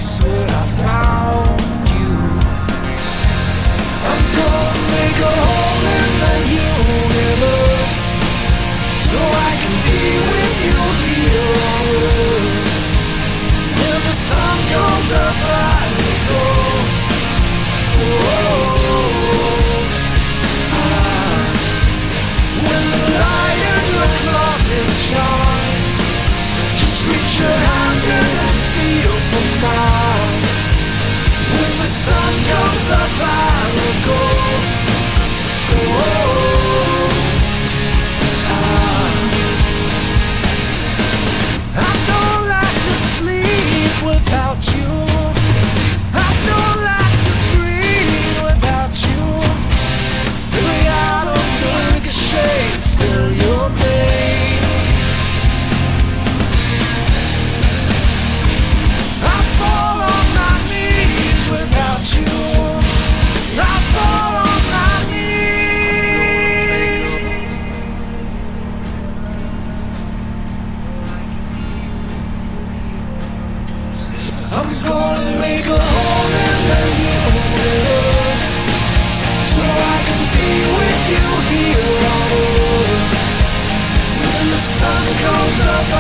place where I found you. I'm gonna make a hole in the universe so I can be with you here on earth. When the sun goes up, I will go. When the light in your closet shines, just reach your hand and feel for mine. When the sun goes up, I will go. I don't like to sleep without you. I don't like to breathe without you. Way out of the ricochet, spell your name. I fall on my knees without you. I fall on my knees. I'm gonna make a hole in the universe so I can be with you here on earth. When the sun comes up,